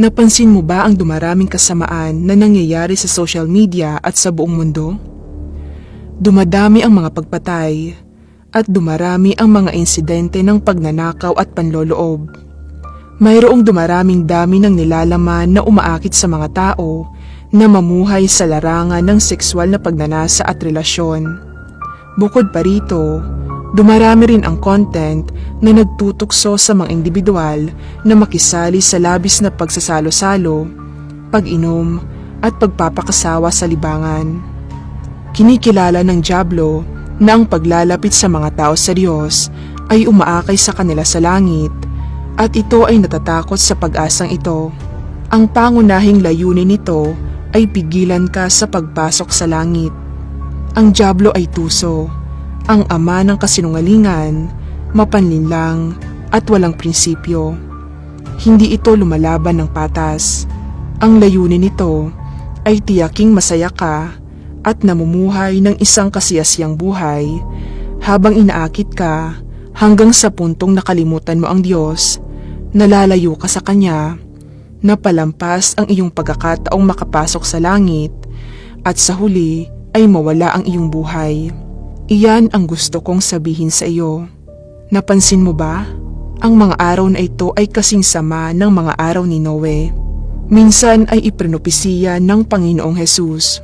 Napansin mo ba ang dumaraming kasamaan na nangyayari sa social media at sa buong mundo? Dumadami ang mga pagpatay at dumarami ang mga insidente ng pagnanakaw at panloloob. Mayroong dumaraming dami ng nilalaman na umaakit sa mga tao na mamuhay sa larangan ng sexual na pagnanasa at relasyon. Bukod pa rito, dumarami rin ang content na nagtutukso sa mga individual na makisali sa labis na pagsasalo-salo, pag-inom at pagpapakasawa sa libangan. Kinikilala ng dyablo na ang paglalapit sa mga tao sa Diyos ay umaakay sa kanila sa langit at ito ay natatakot sa pag-asang ito. Ang pangunahing layunin nito ay pigilan ka sa pagpasok sa langit. Ang dyablo ay tuso, ang ama ng kasinungalingan, mapanlinlang at walang prinsipyo. Hindi ito lumalaban ng patas. Ang layunin nito ay tiyaking masaya ka at namumuhay ng isang kasiyasiyang buhay habang inaakit ka hanggang sa puntong nakalimutan mo ang Diyos, nalalayo ka sa Kanya, napalampas ang iyong pagkakataong makapasok sa langit at sa huli ay mawala ang iyong buhay. Iyan ang gusto kong sabihin sa iyo. Napansin mo ba? Ang mga araw na ito ay kasing sama ng mga araw ni Noe. Minsan ay iprinopesiya ng Panginoong Hesus.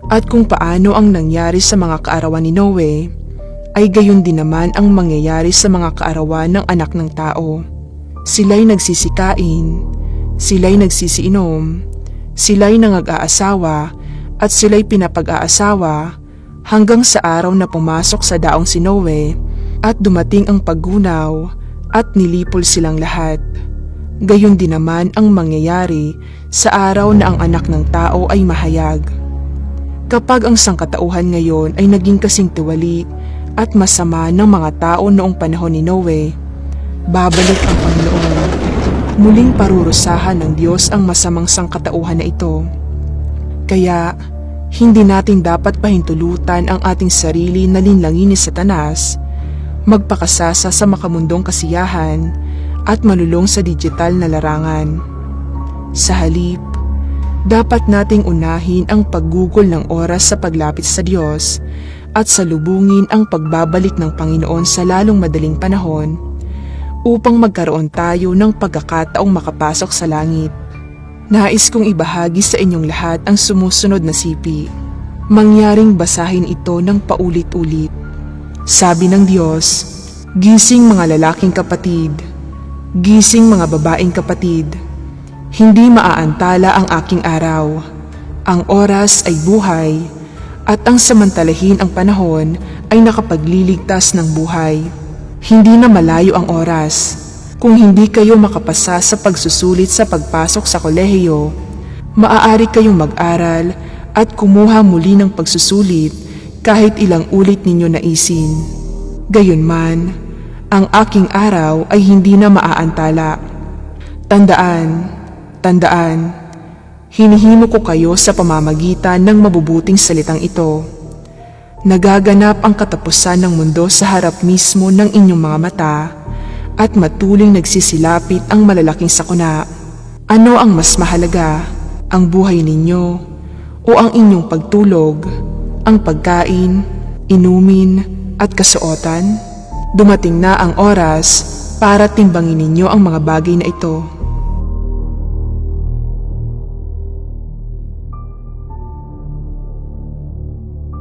At kung paano ang nangyari sa mga kaarawan ni Noe, ay gayon din naman ang mangyayari sa mga kaarawan ng anak ng tao. Sila'y nagsisikain, sila'y nagsisiinom, sila'y nangag-aasawa, at sila'y pinapag-aasawa hanggang sa araw na pumasok sa daong si Noe at dumating ang paggunaw at nilipol silang lahat. Gayon din naman ang mangyayari sa araw na ang anak ng tao ay mahayag. Kapag ang sangkatauhan ngayon ay naging kasing tiwali at masama ng mga tao noong panahon ni Noe, babalik ang Panginoon. Muling parurusahan ng Diyos ang masamang sangkatauhan na ito. Kaya, hindi natin dapat pahintulutan ang ating sarili na linlangin ni Satanas, magpakasasa sa makamundong kasiyahan at malulong sa digital na larangan. Sa halip, dapat nating unahin ang paggugol ng oras sa paglapit sa Diyos at salubungin ang pagbabalik ng Panginoon sa lalong madaling panahon upang magkaroon tayo ng pagkakataong makapasok sa langit. Nais kong ibahagi sa inyong lahat ang sumusunod na sipi. Mangyaring basahin ito ng paulit-ulit. Sabi ng Diyos, "Gising mga lalaking kapatid, gising mga babaeng kapatid. Hindi maaantala ang aking araw. Ang oras ay buhay, at ang samantalahin ang panahon ay nakapagliligtas ng buhay. Hindi na malayo ang oras. Kung hindi kayo makapasa sa pagsusulit sa pagpasok sa kolehiyo, maaari kayong mag-aral at kumuha muli ng pagsusulit kahit ilang ulit ninyo naisin. Gayunman, ang aking araw ay hindi na maaantala. Tandaan, hinihimo ko kayo sa pamamagitan ng mabubuting salitang ito. Nagaganap ang katapusan ng mundo sa harap mismo ng inyong mga mata at matuling nagsisilapit ang malalaking sakuna. Ano ang mas mahalaga? Ang buhay ninyo o ang inyong pagtulog, ang pagkain, inumin at kasuotan? Dumating na ang oras para timbangin ninyo ang mga bagay na ito.